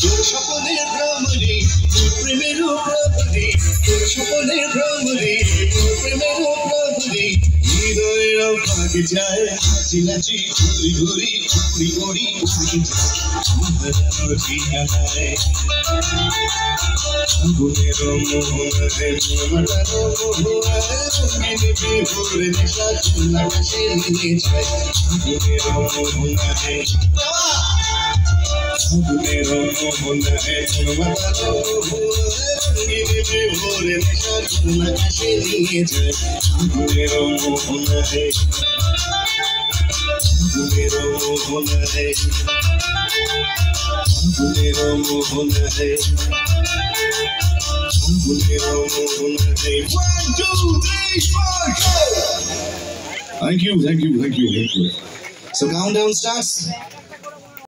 তোর স্বপ্নের ভ্রমণে তোর প্রেমের প্রভৃতি তোর স্বপ্নের ভ্রমণে তোর প্রেমের প্রভৃতি হৃদয়ের ভাগে যায় নাচি নাচি ঘুরি ঘুরি ঘুরি ঘুরি ঘুরি হারানোর ঠিকানায় আগুনের মোহনায় মাটানো মোহনায় রঙিন বিভোরে নেশা চুল আকাশে নিয়ে যায় আগুনের মোহনায় আগুনের মোহনায় মাটানো মোহনায় রঙিন বিভোরে নেশা চুল আকাশে নিয়ে যায় আগুনের মোহনায় আগুনের মোহনায় আগুনের মোহনায় One, two, three, four, go! Thank you. So countdown starts.